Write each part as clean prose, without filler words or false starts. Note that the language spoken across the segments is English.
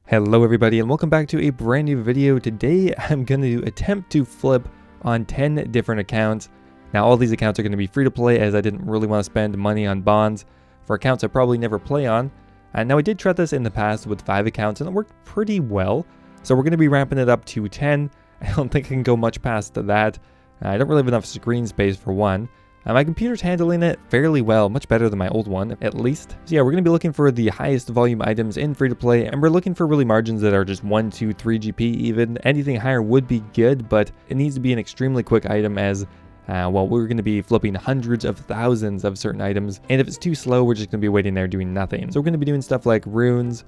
Hello everybody and welcome back to a brand new video. Today I'm going to attempt to flip on 10 different accounts. Now all these accounts are going to be free to play as I didn't really want to spend money on bonds for accounts I probably never play on. Now I did try this in the past with 5 accounts and it worked pretty well. So we're going to be ramping it up to 10. I don't think I can go much past that. I don't really have enough screen space for one. My computer's handling it fairly well, much better than my old one, at least. So yeah, we're going to be looking for the highest volume items in free-to-play, and we're looking for really margins that are just 1, 2, 3 GP even. Anything higher would be good, but it needs to be an extremely quick item as, well, we're going to be flipping hundreds of thousands of certain items, and if it's too slow, we're just going to be waiting there doing nothing. So we're going to be doing stuff like runes,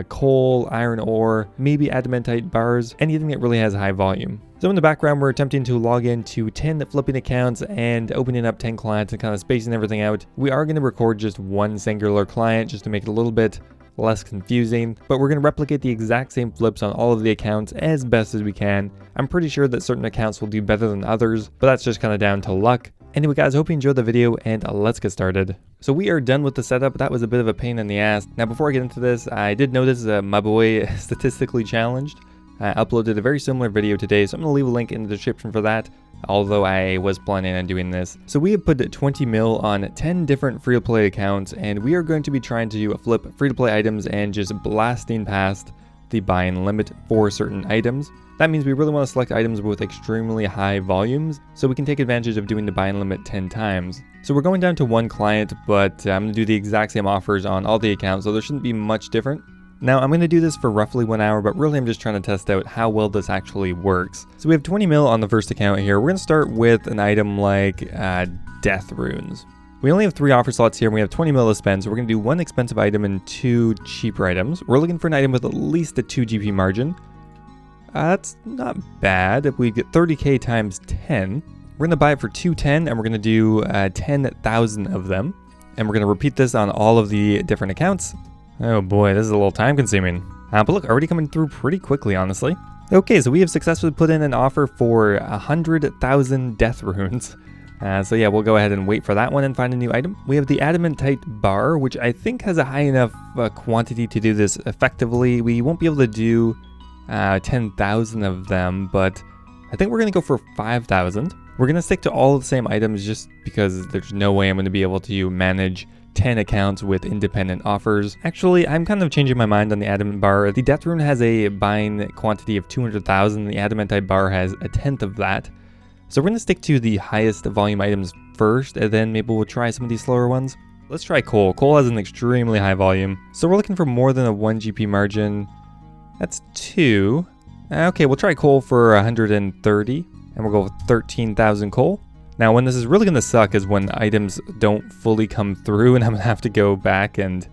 coal, iron ore, maybe adamantite bars, anything that really has high volume. So in the background, we're attempting to log into 10 flipping accounts and opening up 10 clients and kind of spacing everything out. We are going to record just one singular client just to make it a little bit less confusing, but we're going to replicate the exact same flips on all of the accounts as best as we can. I'm pretty sure that certain accounts will do better than others, but that's just kind of down to luck. Anyway guys, hope you enjoyed the video and let's get started. So we are done with the setup. That was a bit of a pain in the ass. Now before I get into this, I did notice my boy Statistically challenged. I uploaded a very similar video today, so I'm going to leave a link in the description for that, although I was planning on doing this. So we have put 20 mil on 10 different free-to-play accounts, and we are going to be trying to flip free-to-play items and just blasting past the buying limit for certain items. That means we really want to select items with extremely high volumes, so we can take advantage of doing the buying limit 10 times. So we're going down to one client, but I'm going to do the exact same offers on all the accounts, so there shouldn't be much different. Now I'm going to do this for roughly 1 hour, but really I'm just trying to test out how well this actually works. So we have 20 mil on the first account here. We're going to start with an item like death runes. We only have 3 offer slots here and we have 20 mil to spend, so we're going to do 1 expensive item and 2 cheaper items. We're looking for an item with at least a 2 GP margin. That's not bad. If we get 30k times 10, we're going to buy it for 210 and we're going to do 10,000 of them. And we're going to repeat this on all of the different accounts. Oh boy, this is a little time consuming. But look, already coming through pretty quickly, honestly. Okay, so we have successfully put in an offer for 100,000 death runes. So yeah, we'll go ahead and wait for that one and find a new item. We have the adamantite bar, which I think has a high enough quantity to do this effectively. We won't be able to do 10,000 of them, but I think we're going to go for 5,000. We're going to stick to all of the same items just because there's no way I'm going to be able to manage 10 accounts with independent offers. Actually, I'm kind of changing my mind on the adamant bar. The death rune has a buying quantity of 200,000. The adamantite bar has a tenth of that. So we're going to stick to the highest volume items first, and then maybe we'll try some of these slower ones. Let's try coal. Coal has an extremely high volume. So we're looking for more than a 1 GP margin. That's 2. Okay, we'll try coal for 130, and we'll go with 13,000 coal. Now, when this is really going to suck is when items don't fully come through and I'm going to have to go back and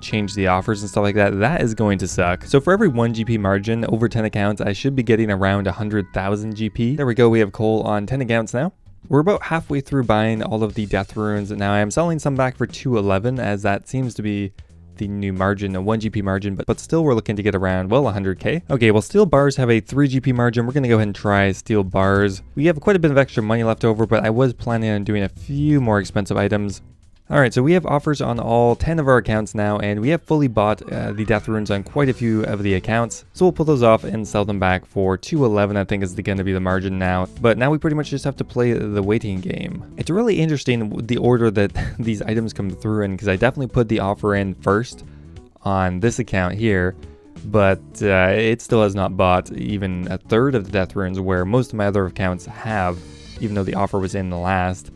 change the offers and stuff like that. That is going to suck. So for every 1 GP margin over 10 accounts, I should be getting around 100,000 GP. There we go. We have coal on 10 accounts now. We're about halfway through buying all of the death runes. Now I am selling some back for 211 as that seems to be the new margin, a 1 GP margin, but still we're looking to get around, well, 100k. Okay, well, steel bars have a 3 GP margin. We're going to go ahead and try steel bars. We have quite a bit of extra money left over, but I was planning on doing a few more expensive items. All right, so we have offers on all 10 of our accounts now, and we have fully bought the death runes on quite a few of the accounts. So we'll pull those off and sell them back for 211, I think is going to be the margin now. But now we pretty much just have to play the waiting game. It's really interesting the order that these items come through in, because I definitely put the offer in first on this account here, but it still has not bought even a third of the death runes where most of my other accounts have, even though the offer was in the last.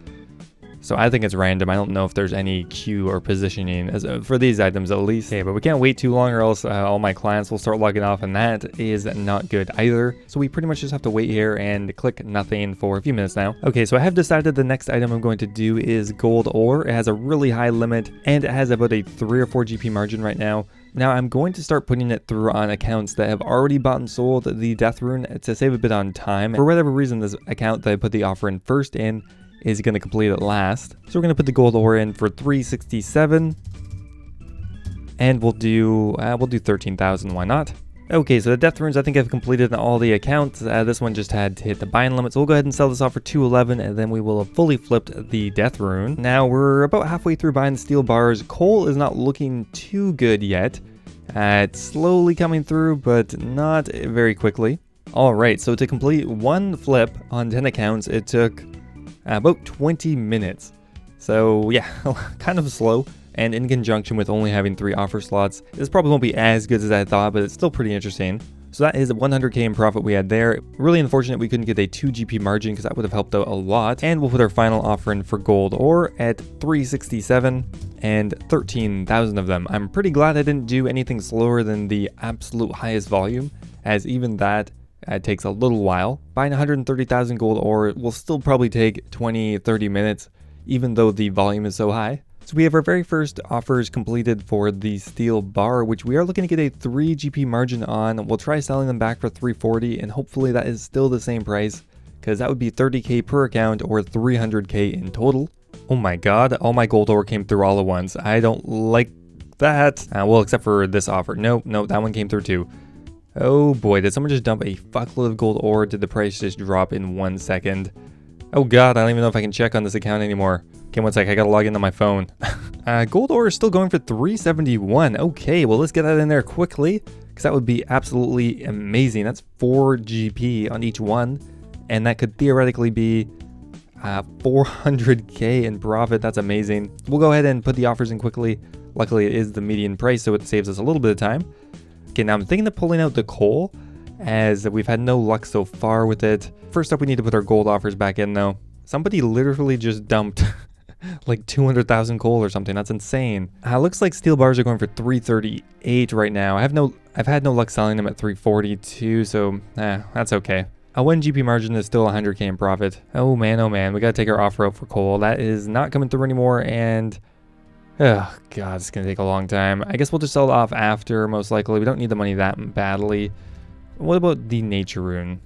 So I think it's random. I don't know if there's any queue or positioning for these items at least. Okay, but we can't wait too long or else all my clients will start logging off and that is not good either. So we pretty much just have to wait here and click nothing for a few minutes now. Okay, so I have decided the next item I'm going to do is gold ore. It has a really high limit and it has about a 3 or 4 GP margin right now. Now I'm going to start putting it through on accounts that have already bought and sold the death rune to save a bit on time. For whatever reason, this account that I put the offer in first in is going to complete it last. So we're going to put the gold ore in for 367 and we'll do 13,000, why not? Okay, so the death runes I think I've completed on all the accounts. This one just had to hit the buying limit, so we'll go ahead and sell this off for 211 and then we will have fully flipped the death rune. Now we're about halfway through buying the steel bars. Coal is not looking too good yet. It's slowly coming through, but not very quickly. Alright, so to complete one flip on 10 accounts, it took about 20 minutes. So yeah, kind of slow. And in conjunction with only having 3 offer slots, this probably won't be as good as I thought, but it's still pretty interesting. So that is 100k in profit we had there. Really unfortunate we couldn't get a 2 GP margin because that would have helped out a lot. And we'll put our final offer in for gold ore at 367 and 13,000 of them. I'm pretty glad I didn't do anything slower than the absolute highest volume, as even that takes a little while. Buying 130,000 gold ore will still probably take 20-30 minutes, even though the volume is so high. So we have our very first offers completed for the steel bar, which we are looking to get a 3 GP margin on. We'll try selling them back for 340, and hopefully that is still the same price, because that would be 30k per account or 300k in total. Oh my god, all my gold ore came through all at once. I don't like that. Well, except for this offer. Nope, that one came through too. Oh boy, did someone just dump a fuckload of gold ore? Did the price just drop in 1 second? Oh god, I don't even know if I can check on this account anymore. Okay, one sec, I gotta log into my phone. Gold ore is still going for 371. Okay, well let's get that in there quickly, because that would be absolutely amazing. That's 4 GP on each one, and that could theoretically be 400k in profit. That's amazing. We'll go ahead and put the offers in quickly. Luckily it is the median price, so it saves us a little bit of time. Okay, now I'm thinking of pulling out the coal, as we've had no luck so far with it. First up, we need to put our gold offers back in though. Somebody literally just dumped like 200,000 coal or something. That's insane. Looks like steel bars are going for 338 right now. I've had no luck selling them at 342, so that's okay. A 1 GP margin is still 100k in profit. Oh man, we gotta take our offer out for coal. That is not coming through anymore, and oh god, it's gonna take a long time. I guess we'll just sell it off after, most likely. We don't need the money that badly. What about the nature rune?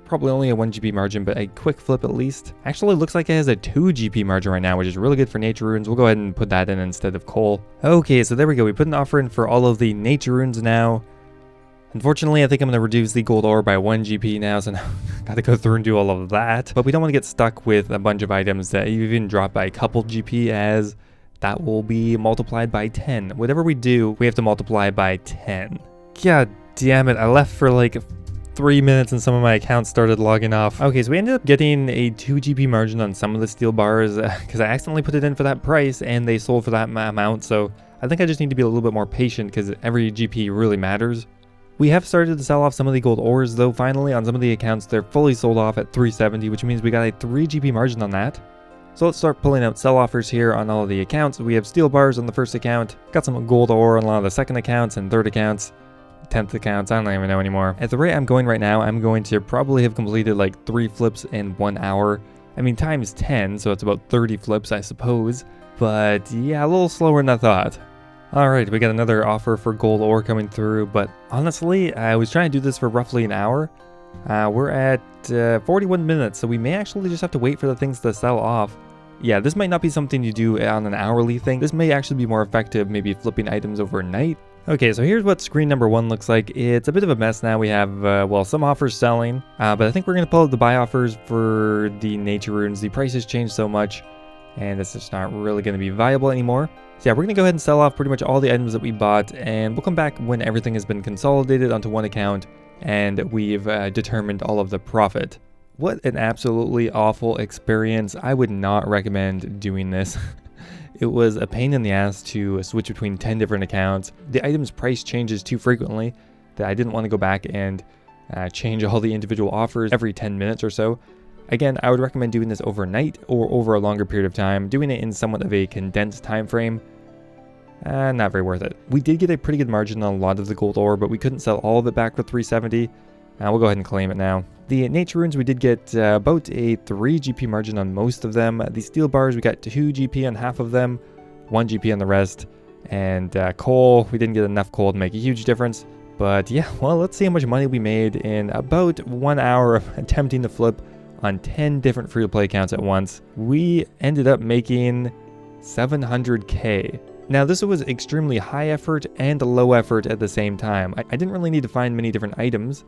Probably only a 1 GP margin, but a quick flip at least. Actually, looks like it has a 2 GP margin right now, which is really good for nature runes. We'll go ahead and put that in instead of coal. Okay, so there we go. We put an offer in for all of the nature runes now. Unfortunately, I think I'm going to reduce the gold ore by 1 GP now, so now got to go through and do all of that. But we don't want to get stuck with a bunch of items that even drop by a couple GP, as that will be multiplied by 10. Whatever we do, we have to multiply by 10. God damn it, I left for like 3 minutes and some of my accounts started logging off. Okay, so we ended up getting a 2 GP margin on some of the steel bars because I accidentally put it in for that price and they sold for that amount. So I think I just need to be a little bit more patient because every GP really matters. We have started to sell off some of the gold ores though. Finally, on some of the accounts, they're fully sold off at 370, which means we got a 3 GP margin on that. So let's start pulling out sell offers here on all of the accounts. We have steel bars on the first account, got some gold ore on a lot of the second accounts and third accounts. 10th accounts, I don't even know anymore. At the rate I'm going right now, I'm going to probably have completed like 3 flips in 1 hour. I mean, times 10, so it's about 30 flips, I suppose. But yeah, a little slower than I thought. Alright, we got another offer for gold ore coming through, but honestly, I was trying to do this for roughly an hour. We're at 41 minutes, so we may actually just have to wait for the things to sell off. Yeah, this might not be something you do on an hourly thing. This may actually be more effective, maybe flipping items overnight. Okay, so here's what screen number 1 looks like. It's a bit of a mess now. We have, well, some offers selling, but I think we're going to pull out the buy offers for the nature runes. The price has changed so much, and it's just not really going to be viable anymore. So yeah, we're going to go ahead and sell off pretty much all the items that we bought, and we'll come back when everything has been consolidated onto one account, and we've determined all of the profit. What an absolutely awful experience. I would not recommend doing this. It was a pain in the ass to switch between 10 different accounts. The item's price changes too frequently that I didn't want to go back and change all the individual offers every 10 minutes or so. Again, I would recommend doing this overnight or over a longer period of time. Doing it in somewhat of a condensed time frame, not very worth it. We did get a pretty good margin on a lot of the gold ore, but we couldn't sell all of it back for 370. We'll go ahead and claim it now. The nature runes, we did get about a 3 GP margin on most of them. The steel bars, we got 2 GP on half of them, 1 GP on the rest. And coal, we didn't get enough coal to make a huge difference. But yeah, well, let's see how much money we made in about 1 hour of attempting to flip on 10 different free-to-play accounts at once. We ended up making 700k. Now, this was extremely high effort and low effort at the same time. I didn't really need to find many different items,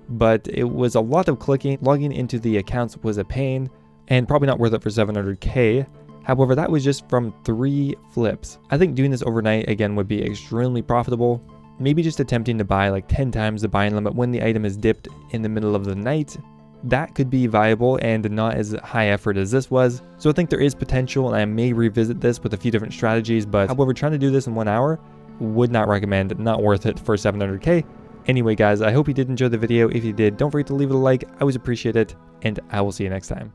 but it was a lot of clicking. Logging into the accounts was a pain, and probably not worth it for 700k. However, that was just from 3 flips. I think doing this overnight, again, would be extremely profitable. maybe just attempting to buy like 10 times the buying limit when the item is dipped in the middle of the night. That could be viable and not as high effort as this was. So I think there is potential, and I may revisit this with a few different strategies, but however, trying to do this in 1 hour, would not recommend, not worth it for 700k. Anyway guys, I hope you did enjoy the video. If you did, don't forget to leave it a like, I always appreciate it, and I will see you next time.